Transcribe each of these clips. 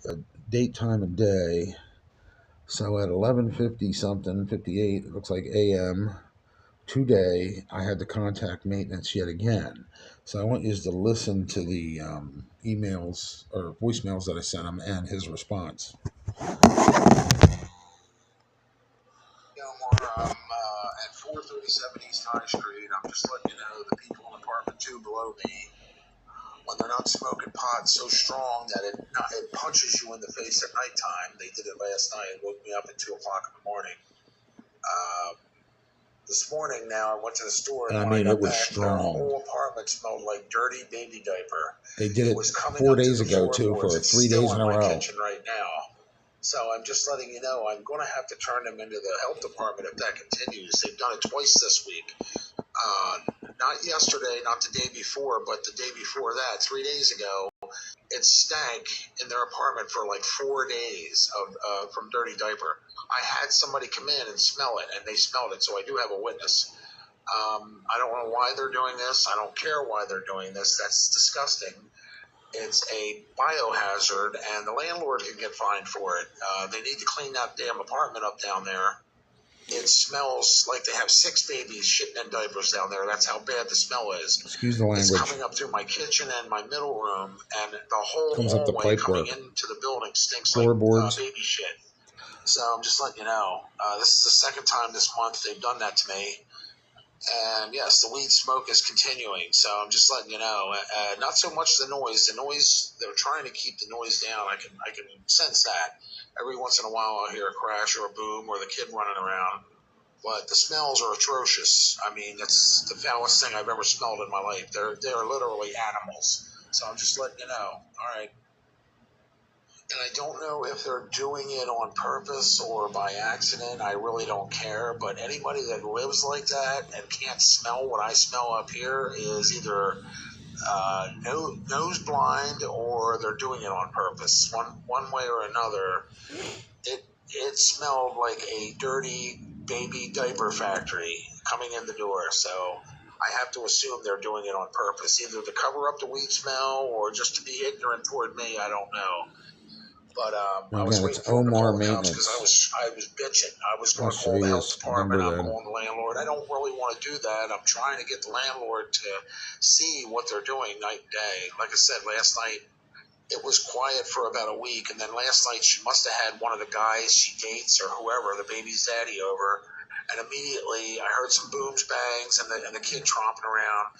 a date, time, and day. So at 11:50 something, 58, it looks like a.m. today, I had to contact maintenance yet again. So I want you to listen to the emails or voicemails that I sent him and his response. Omar, I'm at 437 East High Street. I'm just letting you know the people in apartment 2 below me, when they're not smoking pot so strong that it punches you in the face at nighttime. They did it last night. It woke me up at 2 o'clock in the morning. This morning now, I went to the store, and when I got back, their whole apartment smelled like dirty baby diaper. They did it 4 days ago, too, for 3 days in a row. Kitchen right now. So I'm just letting you know, I'm going to have to turn them into the health department if that continues. They've done it twice this week. Not yesterday, not the day before, but the day before that, 3 days ago, it stank in their apartment for like 4 days from dirty diaper. I had somebody come in and smell it, and they smelled it, so I do have a witness. I don't know why they're doing this. I don't care why they're doing this. That's disgusting. It's a biohazard, and the landlord can get fined for it. They need to clean that damn apartment up down there. It smells like they have 6 babies shitting in diapers down there. That's how bad the smell is. Excuse the language. It's coming up through my kitchen and my middle room, and the whole hallway coming into the building stinks like baby shit. So I'm just letting you know, this is the second time this month they've done that to me. And yes, the weed smoke is continuing. So I'm just letting you know. Not so much the noise. The noise, they're trying to keep the noise down. I can sense that. Every once in a while I'll hear a crash or a boom or the kid running around. But the smells are atrocious. I mean, it's the foulest thing I've ever smelled in my life. They're literally animals. So I'm just letting you know. All right. And I don't know if they're doing it on purpose or by accident. I really don't care. But anybody that lives like that and can't smell what I smell up here is either nose blind or they're doing it on purpose. One way or another, it smelled like a dirty baby diaper factory coming in the door. So I have to assume they're doing it on purpose, either to cover up the weed smell or just to be ignorant toward me. I don't know. But I was waiting for Omar maintenance because I was bitching. I was going to call the health department. I'm calling the landlord. I don't really want to do that. I'm trying to get the landlord to see what they're doing night and day. Like I said, last night it was quiet for about a week, and then last night she must have had one of the guys she dates or whoever, the baby's daddy, over, and immediately I heard some booms, bangs, and the kid tromping around.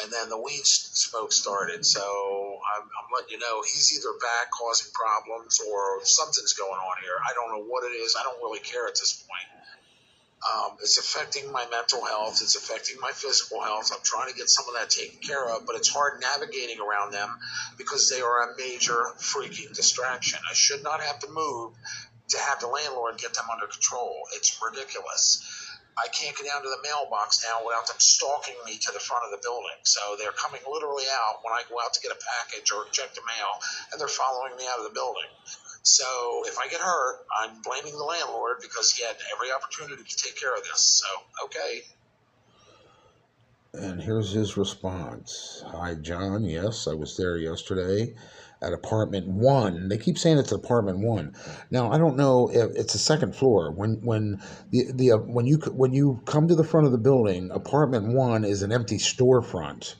And then the weed smoke started. So I'm letting you know, he's either back causing problems or something's going on here. I don't know what it is. I don't really care at this point. It's affecting my mental health. It's affecting my physical health. I'm trying to get some of that taken care of, but it's hard navigating around them because they are a major freaking distraction. I should not have to move to have the landlord get them under control. It's ridiculous. I can't get down to the mailbox now without them stalking me to the front of the building. So they're coming literally out when I go out to get a package or check the mail, and they're following me out of the building. So if I get hurt, I'm blaming the landlord because he had every opportunity to take care of this. So, okay. And here's his response. Hi, John. Yes, I was there yesterday at apartment 1. They keep saying it's apartment 1. Now, I don't know if it's the second floor. When you come to the front of the building, apartment 1 is an empty storefront.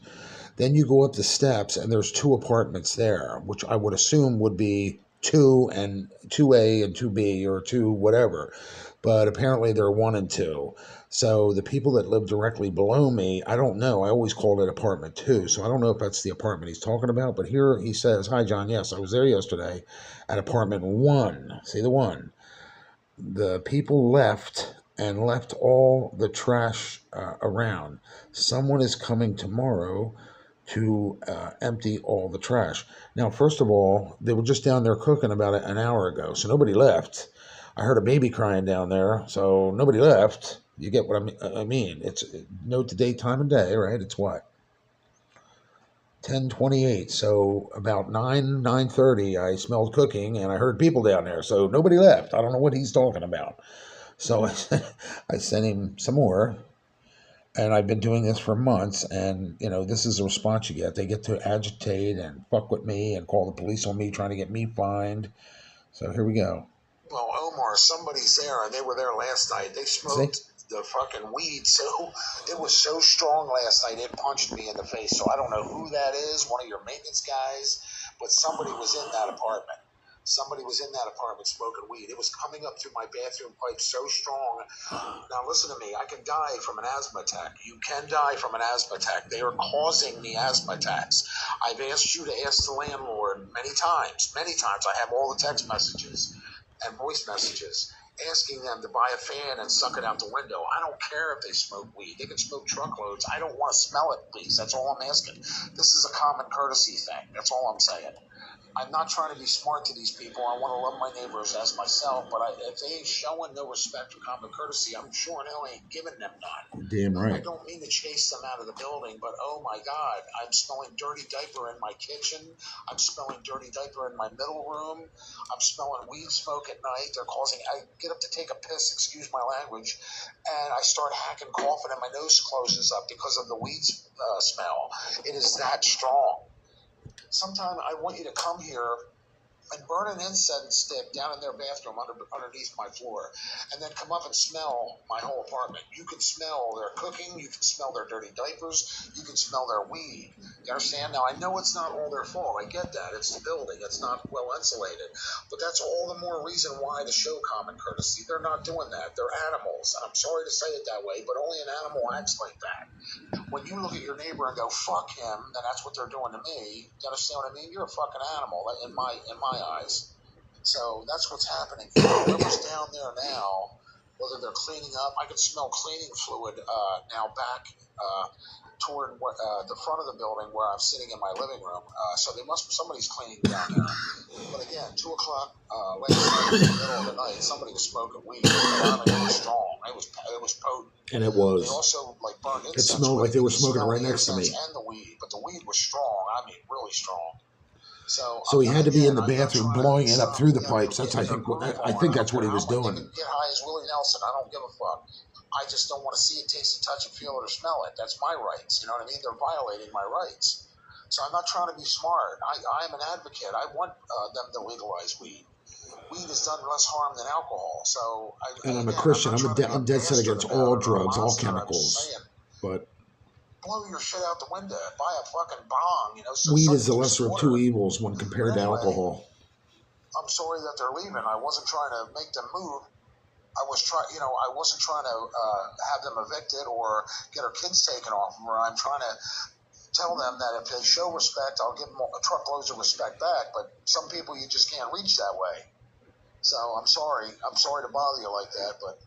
Then you go up the steps and there's 2 apartments there, which I would assume would be 2 and 2A and 2B or 2 whatever. But apparently they're 1 and 2. So the people that live directly below me, I don't know. I always called it apartment 2. So I don't know if that's the apartment he's talking about. But here he says, hi, John. Yes, I was there yesterday at apartment 1. See the 1. The people left and left all the trash around. Someone is coming tomorrow to empty all the trash. Now, first of all, they were just down there cooking about an hour ago, so nobody left. I heard a baby crying down there, so nobody left. You get what I mean? It's note the date, time, and day, right? It's what? 10:28. So about 9:30, I smelled cooking, and I heard people down there, so nobody left. I don't know what he's talking about. So I sent him some more. And I've been doing this for months, and, this is the response you get. They get to agitate and fuck with me and call the police on me, trying to get me fined. So here we go. Well, Omar, somebody's there, and they were there last night. They smoked the fucking weed, so it was so strong last night, it punched me in the face. So I don't know who that is, one of your maintenance guys, but somebody was in that apartment. Somebody was in that apartment smoking weed. It was coming up through my bathroom pipe so strong. Now listen to me. I can die from an asthma attack. You can die from an asthma attack. They are causing the asthma attacks. I've asked you to ask the landlord many times. Many times. I have all the text messages and voice messages asking them to buy a fan and suck it out the window. I don't care if they smoke weed. They can smoke truckloads. I don't want to smell it, please. That's all I'm asking. This is a common courtesy thing. That's all I'm saying. I'm not trying to be smart to these people. I want to love my neighbors as myself, but if they ain't showing no respect or common courtesy, I'm sure hell ain't giving them none. Damn right. I don't mean to chase them out of the building, but oh my God, I'm smelling dirty diaper in my kitchen. I'm smelling dirty diaper in my middle room. I'm smelling weed smoke at night. I get up to take a piss, excuse my language, and I start hacking, coughing, and my nose closes up because of the weed smell. It is that strong. Sometime I want you to come here and burn an incense stick down in their bathroom underneath my floor, and then come up and smell my whole apartment. You can smell their cooking, you can smell their dirty diapers, you can smell their weed. You understand? Now, I know it's not all their fault. I get that. It's the building. It's not well insulated. But that's all the more reason why to show common courtesy. They're not doing that. They're animals. I'm sorry to say it that way, but only an animal acts like that. When you look at your neighbor and go, fuck him, then that's what they're doing to me. You understand what I mean? You're a fucking animal in my eyes. So that's what's happening. Whoever's down there now, whether they're cleaning up, I can smell cleaning fluid now back toward the front of the building where I'm sitting in my living room. So somebody's cleaning down there. But again, 2 o'clock last night, in the middle of the night, somebody was smoking weed. I mean, it was strong. It was potent. And it was. They also burned incense. It smelled like they were smoking right next to me. And the weed, but the weed was strong. I mean, really strong. So he had to be in the bathroom blowing it up through the pipes. That's I think that's what he was doing. Get high as Willie Nelson. I don't give a fuck. I just don't want to see it, taste it, touch it, feel it, or smell it. That's my rights. You know what I mean? They're violating my rights. So I'm not trying to be smart. I'm an advocate. I want them to legalize weed. Weed has done less harm than alcohol. So I'm a Christian. I'm dead set against all drugs, all chemicals. But blow your shit out the window. Buy a fucking bong. So weed is the lesser of two evils when compared to alcohol. I'm sorry that they're leaving. I wasn't trying to make them move. I wasn't trying to have them evicted or get our kids taken off them. I'm trying to tell them that if they show respect, I'll give them truckloads of respect back. But some people you just can't reach that way. So I'm sorry. I'm sorry to bother you like that, but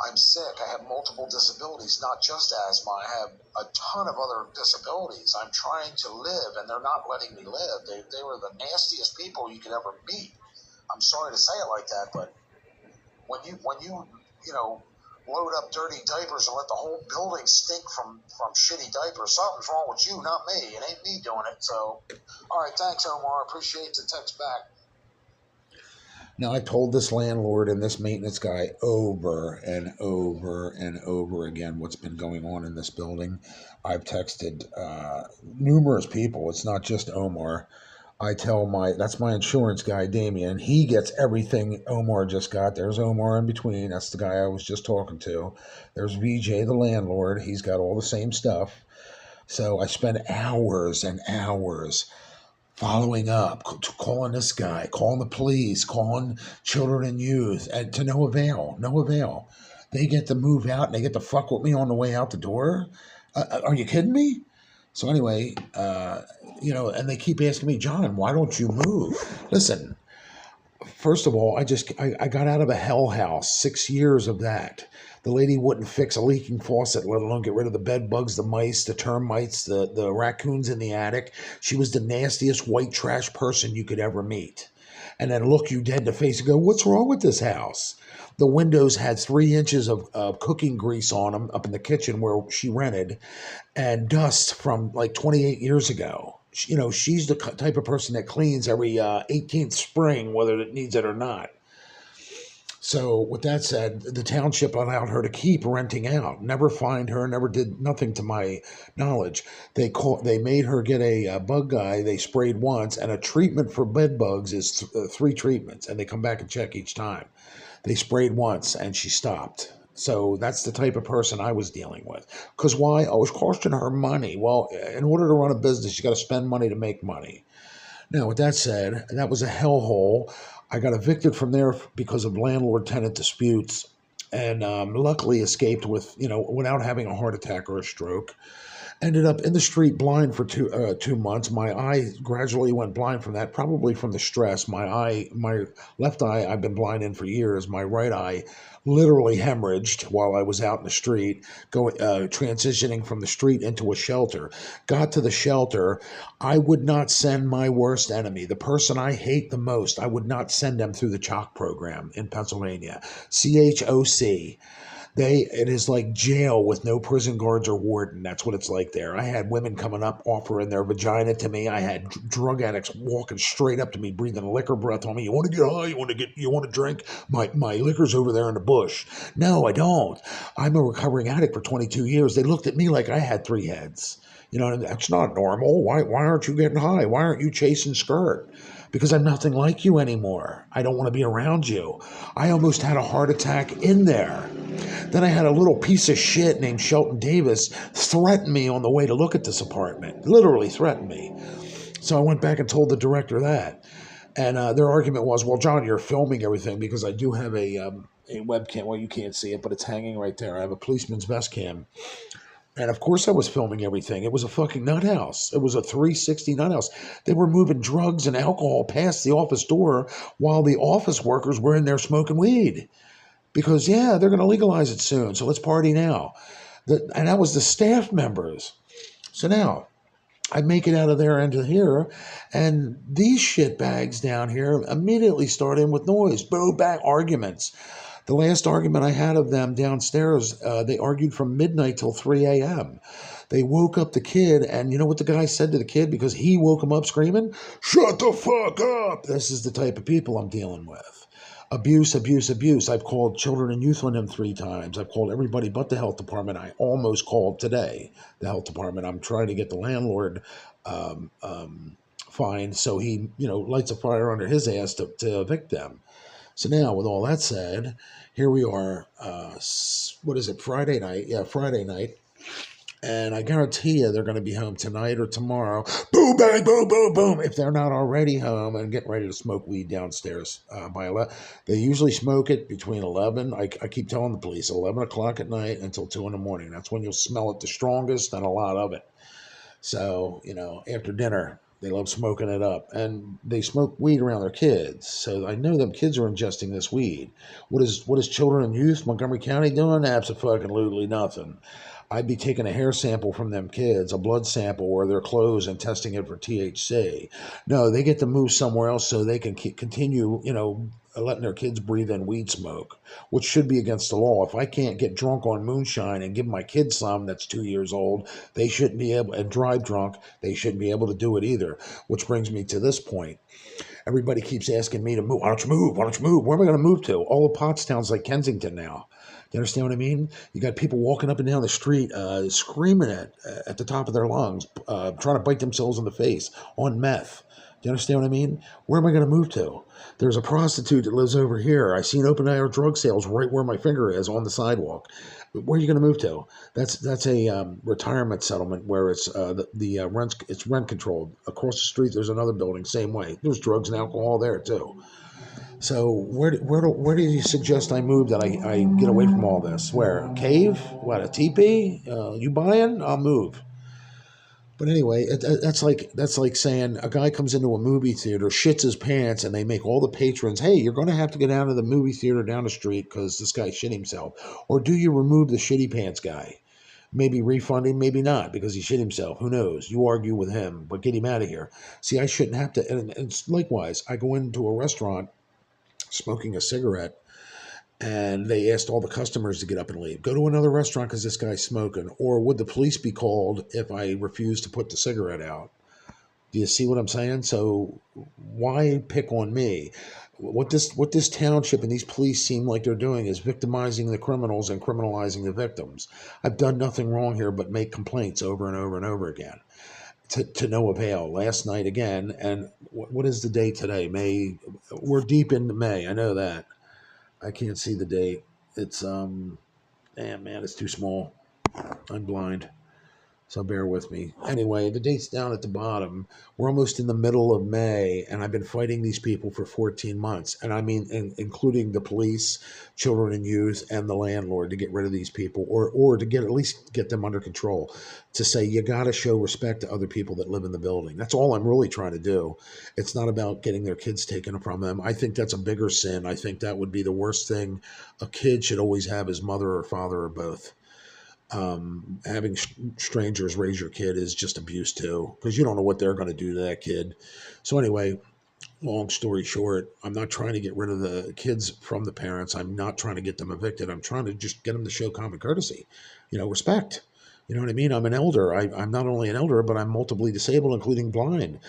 I'm sick. I have multiple disabilities, not just asthma. I have a ton of other disabilities. I'm trying to live, and they're not letting me live. They were the nastiest people you could ever meet. I'm sorry to say it like that, but when you load up dirty diapers and let the whole building stink from shitty diapers, something's wrong with you, not me. It ain't me doing it. So, all right, thanks, Omar. Appreciate the text back. Now, I told this landlord and this maintenance guy over and over and over again what's been going on in this building. I've texted numerous people. It's not just Omar. I tell that's my insurance guy, Damien. He gets everything Omar just got. There's Omar in between. That's the guy I was just talking to. There's VJ, the landlord. He's got all the same stuff. So I spend hours and hours following up, calling this guy, calling the police, calling children and youth, and to no avail. No avail. They get to move out and they get to fuck with me on the way out the door. Are you kidding me? So anyway, and they keep asking me, John, why don't you move? Listen, first of all, I got out of a hell house, 6 years of that. The lady wouldn't fix a leaking faucet, let alone get rid of the bed bugs, the mice, the termites, the raccoons in the attic. She was the nastiest white trash person you could ever meet. And then look you dead in the face and go, what's wrong with this house? The windows had 3 inches of cooking grease on them up in the kitchen where she rented, and dust from like 28 years ago. She's the type of person that cleans every 18th spring, whether it needs it or not. So with that said, the township allowed her to keep renting out, never fined her, never did nothing to my knowledge. They made her get a bug guy. They sprayed once, and a treatment for bed bugs is 3 treatments, and they come back and check each time. They sprayed once, and she stopped. So that's the type of person I was dealing with. Because why? I was costing her money. Well, in order to run a business, you got to spend money to make money. Now, with that said, that was a hellhole. I got evicted from there because of landlord-tenant disputes, and luckily escaped without having a heart attack or a stroke. Ended up in the street blind for 2 months. My eye gradually went blind from that, probably from the stress. My left eye, I've been blind in for years. My right eye literally hemorrhaged while I was out in the street, transitioning from the street into a shelter. Got to the shelter. I would not send my worst enemy, the person I hate the most, I would not send them through the CHOC program in Pennsylvania. CHOC. It is like jail with no prison guards or warden. That's what it's like there. I had women coming up offering their vagina to me. I had drug addicts walking straight up to me, breathing liquor breath on me. You want to get high? You want to drink? My liquor's over there in the bush. No, I don't. I'm a recovering addict for 22 years. They looked at me like I had 3 heads. That's not normal. Why aren't you getting high? Why aren't you chasing skirt? Because I'm nothing like you anymore. I don't want to be around you. I almost had a heart attack in there. Then I had a little piece of shit named Shelton Davis threaten me on the way to look at this apartment. Literally threatened me. So I went back and told the director that. And their argument was, well, John, you're filming everything, because I do have a webcam. Well, you can't see it, but it's hanging right there. I have a policeman's vest cam. And of course I was filming everything. It was a fucking nut house. It was a 360 nut house. They were moving drugs and alcohol past the office door while the office workers were in there smoking weed. Because, they're going to legalize it soon, so let's party now. And that was the staff members. So now, I make it out of there into here, and these shitbags down here immediately start in with noise. Boom, bang, arguments. The last argument I had of them downstairs, they argued from midnight till 3 a.m. They woke up the kid, and you know what the guy said to the kid because he woke him up screaming? Shut the fuck up! This is the type of people I'm dealing with. Abuse, abuse, abuse. I've called children and youth on him 3 times. I've called everybody but the health department. I almost called today the health department. I'm trying to get the landlord fined so he, lights a fire under his ass to evict them. So now, with all that said, here we are. What is it? Friday night. Yeah, Friday night. And I guarantee you they're going to be home tonight or tomorrow. Boom, bang, boom, boom, boom. If they're not already home and getting ready to smoke weed downstairs by 11. They usually smoke it between 11. I keep telling the police 11 o'clock at night until 2 in the morning. That's when you'll smell it the strongest and a lot of it. So, after dinner, they love smoking it up. And they smoke weed around their kids. So I know them kids are ingesting this weed. What is children and youth, Montgomery County doing? Absolutely nothing. I'd be taking a hair sample from them kids, a blood sample or their clothes, and testing it for THC. No, they get to move somewhere else so they can continue, letting their kids breathe in weed smoke, which should be against the law. If I can't get drunk on moonshine and give my kid some that's 2 years old, they shouldn't be able, and drive drunk, they shouldn't be able to do it either. Which brings me to this point. Everybody keeps asking me to move. Why don't you move? Why don't you move? Where am I going to move to? All of Pottstown's like Kensington now. You understand what I mean? You got people walking up and down the street, screaming at the top of their lungs, trying to bite themselves in the face on meth. Do you understand what I mean? Where am I going to move to? There's a prostitute that lives over here. I seen open air drug sales right where my finger is on the sidewalk. Where are you going to move to? That's a retirement settlement where it's it's rent controlled. Across the street, there's another building, same way. There's drugs and alcohol there too. So where do you suggest I move that I get away from all this? Where? A cave? What, a teepee? You buying? I'll move. But anyway, that's like saying a guy comes into a movie theater, shits his pants, and they make all the patrons, hey, you're going to have to go down to the movie theater down the street because this guy shit himself. Or do you remove the shitty pants guy? Maybe refund him, maybe not, because he shit himself. Who knows? You argue with him, but get him out of here. See, I shouldn't have to. And it's likewise, I go into a restaurant smoking a cigarette, and they asked all the customers to get up and leave. Go to another restaurant because this guy's smoking. Or would the police be called if I refuse to put the cigarette out? Do you see what I'm saying? So why pick on me? what this township and these police seem like they're doing is victimizing the criminals and criminalizing the victims. I've done nothing wrong here but make complaints over and over and over again, to no avail. Last night again, and what is the date today? May. We're deep into May. I know that. I can't see the date. It's damn man, it's too small. I'm blind. So bear with me. Anyway, the date's down at the bottom. We're almost in the middle of May, and I've been fighting these people for 14 months. And I mean, including the police, children and youth, and the landlord to get rid of these people, or to at least get them under control. To say you got to show respect to other people that live in the building. That's all I'm really trying to do. It's not about getting their kids taken from them. I think that's a bigger sin. I think that would be the worst thing a kid should always have, his mother or father or both. Having strangers raise your kid is just abuse too, because you don't know what they're going to do to that kid. So anyway, long story short, I'm not trying to get rid of the kids from the parents. I'm not trying to get them evicted. I'm trying to just get them to show common courtesy, respect. You know what I mean? I'm an elder. I'm not only an elder, but I'm multiply disabled, including blind.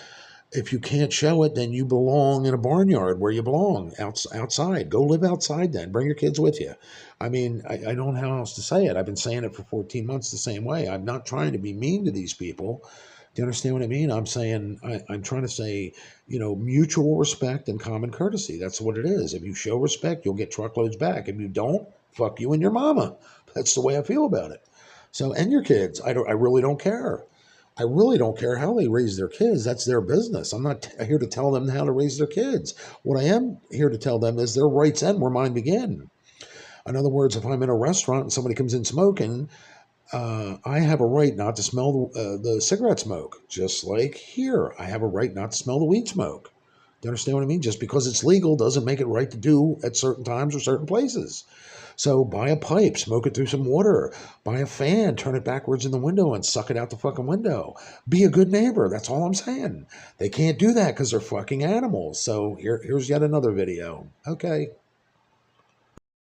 If you can't show it, then you belong in a barnyard where you belong, outside. Go live outside then. Bring your kids with you. I mean, I don't know how else to say it. I've been saying it for 14 months the same way. I'm not trying to be mean to these people. Do you understand what I mean? I'm saying, I'm trying to say, mutual respect and common courtesy. That's what it is. If you show respect, you'll get truckloads back. If you don't, fuck you and your mama. That's the way I feel about it. So, and your kids. I really don't care. I really don't care how they raise their kids. That's their business. I'm not here to tell them how to raise their kids. What I am here to tell them is their rights end where mine begin. In other words, if I'm in a restaurant and somebody comes in smoking, I have a right not to smell the cigarette smoke. Just like here, I have a right not to smell the weed smoke. Do you understand what I mean? Just because it's legal doesn't make it right to do at certain times or certain places. So buy a pipe, smoke it through some water. Buy a fan, turn it backwards in the window and suck it out the fucking window. Be a good neighbor. That's all I'm saying. They can't do that because they're fucking animals. So here's yet another video. Okay.